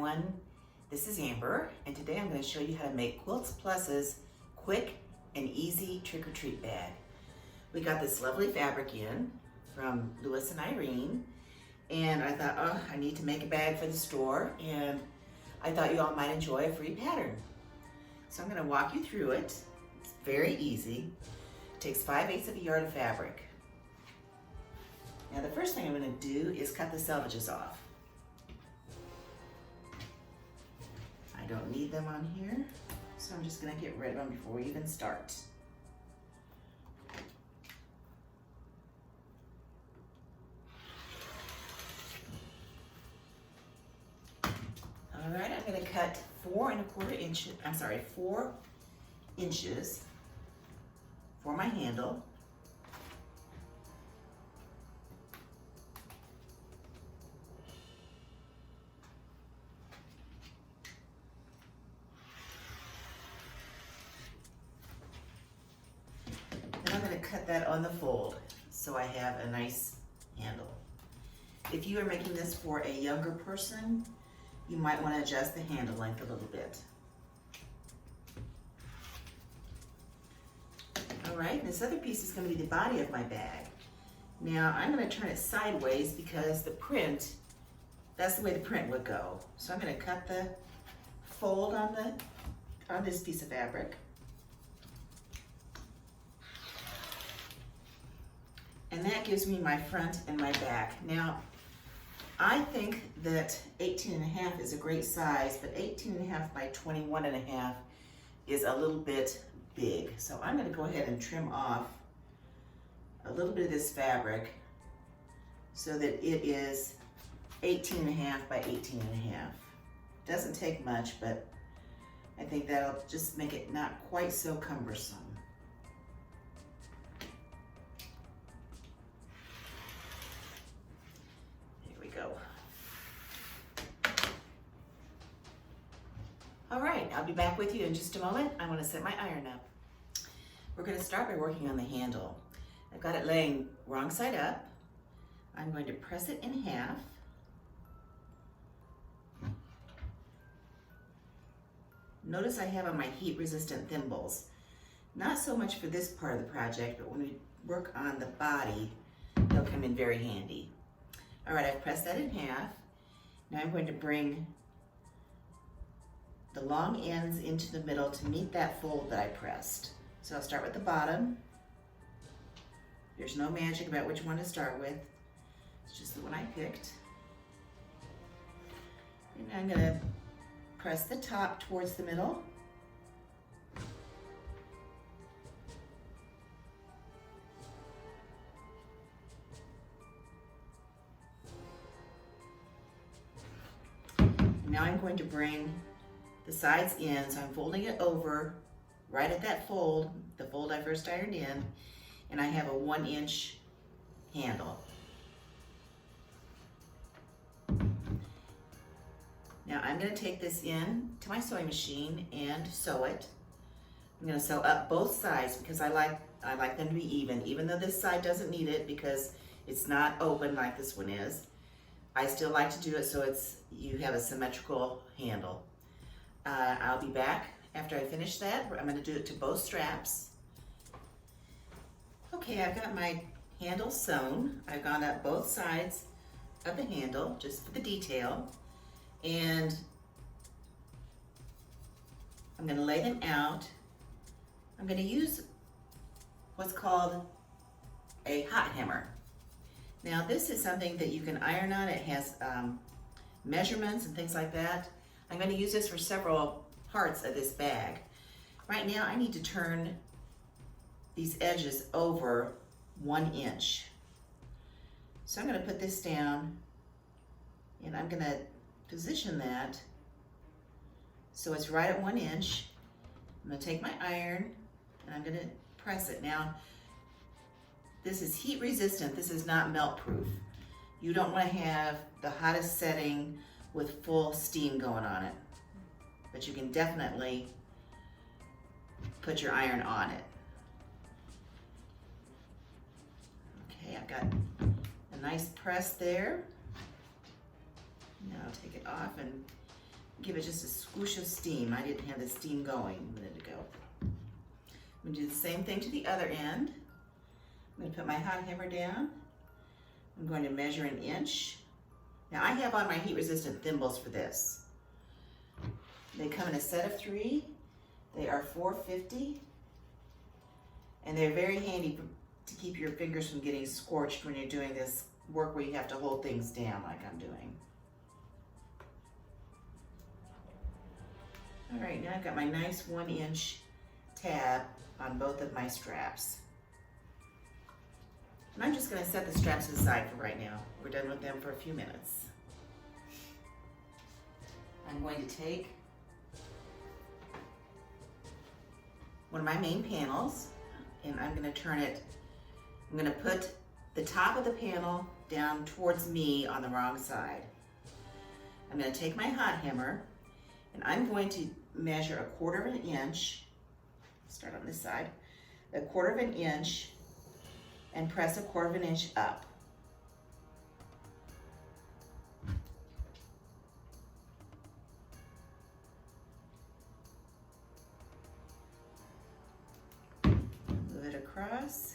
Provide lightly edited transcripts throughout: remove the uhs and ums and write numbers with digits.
everyone, this is Amber, and today I'm going to show you how to make Quilts Plus's quick and easy trick-or-treat bag. We got this lovely fabric in from Lewis and Irene, and I thought, oh, I need to make a bag for the store, and I thought you all might enjoy a free pattern. So I'm going to walk you through it. It's very easy. It takes 5/8 of a yard of fabric. Now the first thing I'm going to do is cut the selvages off. I don't need them on here, so I'm just going to get rid of them before we even start. All right, I'm going to cut 4 inches for my handle. Then I'm going to cut that on the fold so I have a nice handle. If you are making this for a younger person, you might want to adjust the handle length a little bit. All right, this other piece is going to be the body of my bag. Now I'm going to turn it sideways because the print, that's the way the print would go. So I'm going to cut the fold on this piece of fabric. And that gives me my front and my back. Now, I think that 18.5 is a great size, but 18.5 by 21.5 is a little bit big. So I'm going to go ahead and trim off a little bit of this fabric so that it is 18.5 by 18.5. Doesn't take much, but I think that'll just make it not quite so cumbersome. All right, I'll be back with you in just a moment. I want to set my iron up. We're going to start by working on the handle. I've got it laying wrong side up. I'm going to press it in half. Notice I have on my heat-resistant thimbles. Not so much for this part of the project, but when we work on the body, they'll come in very handy. All right, I've pressed that in half. Now I'm going to bring the long ends into the middle to meet that fold that I pressed. So I'll start with the bottom. There's no magic about which one to start with. It's just the one I picked. And I'm going to press the top towards the middle. Now I'm going to bring the sides in, so I'm folding it over right at that fold, the fold I first ironed in, and I have a 1-inch handle. Now I'm going to take this in to my sewing machine and sew it. I'm going to sew up both sides because I like them to be even though this side doesn't need it because it's not open like this one is. I still like to do it so you have a symmetrical handle. I'll be back after I finish that. I'm going to do it to both straps. Okay, I've got my handle sewn. I've gone up both sides of the handle just for the detail. And I'm going to lay them out. I'm going to use what's called a hot hammer. Now this is something that you can iron on. It has measurements and things like that. I'm going to use this for several parts of this bag. Right now I need to turn these edges over 1 inch. So I'm going to put this down and I'm going to position that so it's right at 1 inch. I'm going to take my iron and I'm going to press it. Now this is heat resistant. This is not melt proof. You don't want to have the hottest setting with full steam going on it, but you can definitely put your iron on it. Okay, I've got a nice press there. Now I'll take it off and give it just a swoosh of steam. I didn't have the steam going a minute ago. I'm gonna do the same thing to the other end. I'm gonna put my hot hammer down. I'm going to measure 1 inch. Now I have on my heat resistant thimbles for this. They come in a set of 3. They are $4.50. And they're very handy to keep your fingers from getting scorched when you're doing this work where you have to hold things down like I'm doing. All right, now I've got my nice 1 inch tab on both of my straps. And I'm just gonna set the straps aside for right now. We're done with them for a few minutes. I'm going to take one of my main panels and I'm gonna turn it, I'm gonna put the top of the panel down towards me on the wrong side. I'm gonna take my hot hammer and I'm going to measure 1/4 inch, start on this side, 1/4 inch and press 1/4 inch up. Move it across.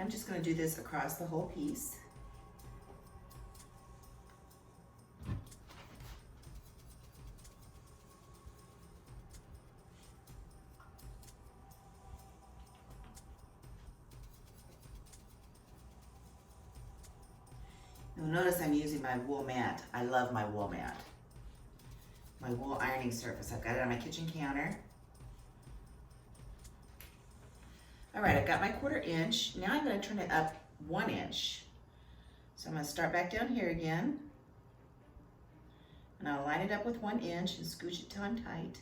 I'm just going to do this across the whole piece. You'll notice I'm using my wool mat. I love my wool mat. My wool ironing surface. I've got it on my kitchen counter. All right, I've got my 1/4 inch. Now I'm going to turn it up 1 inch. So I'm going to start back down here again. And I'll line it up with 1 inch and scooch it till I'm tight.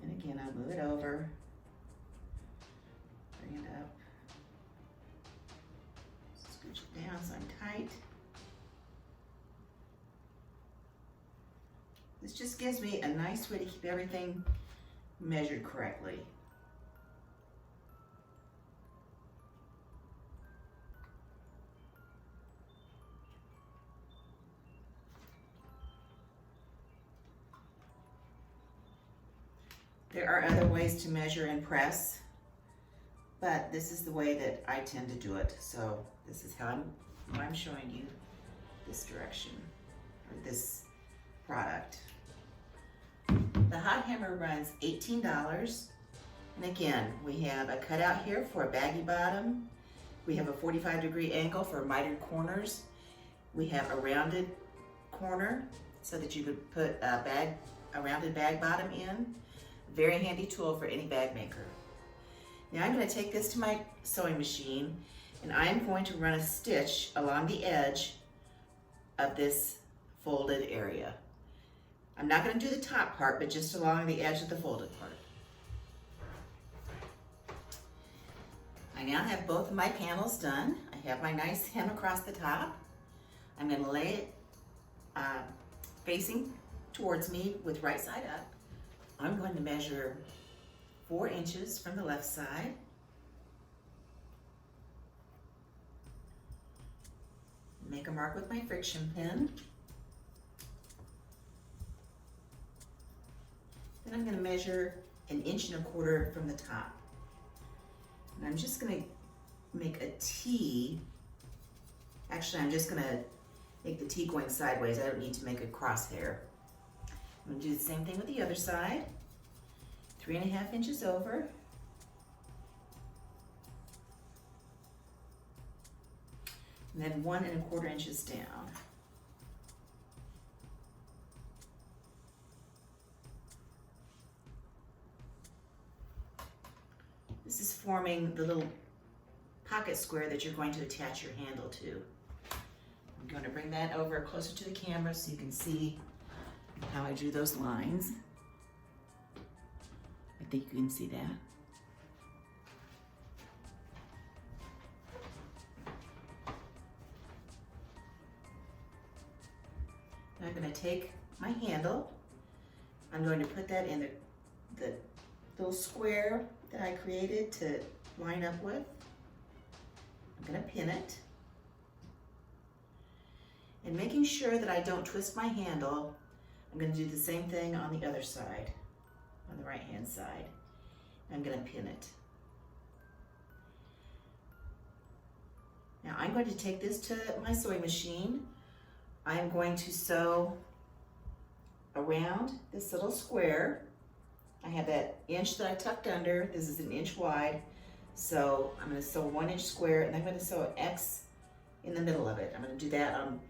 And again, I'll move it over, bring it up, scooch it down so I'm tight. This just gives me a nice way to keep everything measured correctly. There are other ways to measure and press, but this is the way that I tend to do it. So this is how I'm showing you this direction, or this product. The hot hammer runs $18. And again, we have a cutout here for a baggy bottom. We have a 45-degree angle for mitered corners. We have a rounded corner so that you could put a rounded bag bottom in. Very handy tool for any bag maker. Now I'm going to take this to my sewing machine and I'm going to run a stitch along the edge of this folded area. I'm not going to do the top part, but just along the edge of the folded part. I now have both of my panels done. I have my nice hem across the top. I'm going to lay it facing towards me with right side up. I'm going to measure 4 inches from the left side. Make a mark with my friction pin. Then I'm going to measure 1.25 inches from the top. And I'm just going to make a T. Actually, I'm just going to make the T going sideways. I don't need to make a crosshair. I'm going to do the same thing with the other side. 3.5 inches over. And then 1.25 inches down. This is forming the little pocket square that you're going to attach your handle to. I'm going to bring that over closer to the camera so you can see how I drew those lines. I think you can see that. Now I'm going to take my handle. I'm going to put that in the little square that I created to line up with. I'm going to pin it. And making sure that I don't twist my handle, I'm going to do the same thing on the other side, on the right hand side. I'm going to pin it. Now I'm going to take this to my sewing machine. I'm going to sew around this little square. I have that inch that I tucked under. This is an inch wide. So I'm going to sew a 1 inch square, and I'm going to sew an X in the middle of it. I'm going to do that on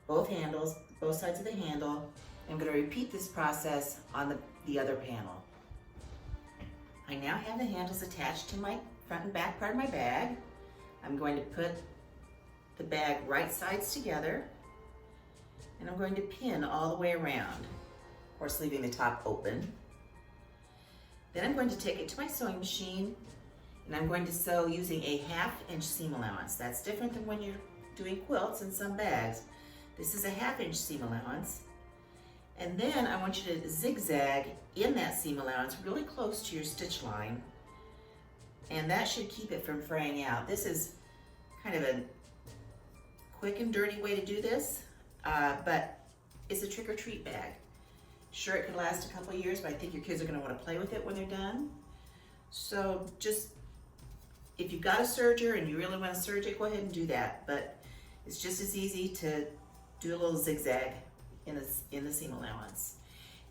both handles, both sides of the handle. I'm going to repeat this process on the other panel. I now have the handles attached to my front and back part of my bag. I'm going to put the bag right sides together, and I'm going to pin all the way around, of course leaving the top open. Then I'm going to take it to my sewing machine, and I'm going to sew using a 1/2 inch seam allowance. That's different than when you're doing quilts and some bags. This is a 1/2 inch seam allowance. And then I want you to zigzag in that seam allowance really close to your stitch line. And that should keep it from fraying out. This is kind of a quick and dirty way to do this, but it's a trick or treat bag. Sure, it could last a couple of years, but I think your kids are going to want to play with it when they're done. So just, if you've got a serger and you really want to serge it, go ahead and do that. But it's just as easy to do a little zigzag in the seam allowance.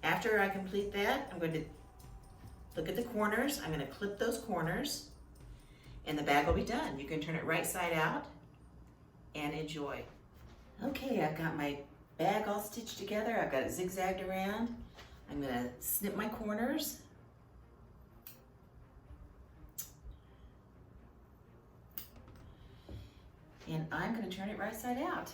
After I complete that, I'm going to look at the corners. I'm going to clip those corners, and the bag will be done. You can turn it right side out and enjoy. Okay, I've got my bag all stitched together. I've got it zigzagged around. I'm going to snip my corners. And I'm going to turn it right side out.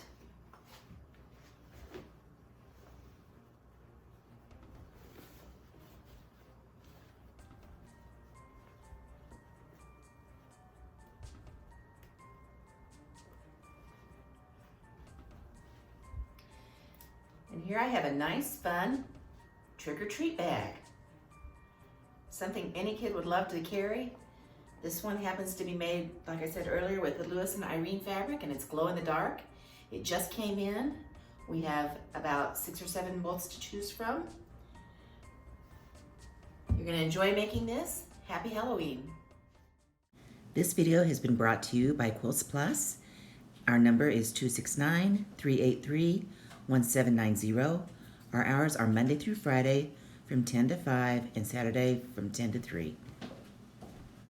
And here I have a nice, fun trick-or-treat bag. Something any kid would love to carry. This one happens to be made, like I said earlier, with the Lewis and Irene fabric, and it's glow in the dark. It just came in. We have about 6 or 7 molds to choose from. You're going to enjoy making this. Happy Halloween. This video has been brought to you by Quilts Plus. Our number is 269-383-1790. Our hours are Monday through Friday from 10 to 5 and Saturday from 10 to 3.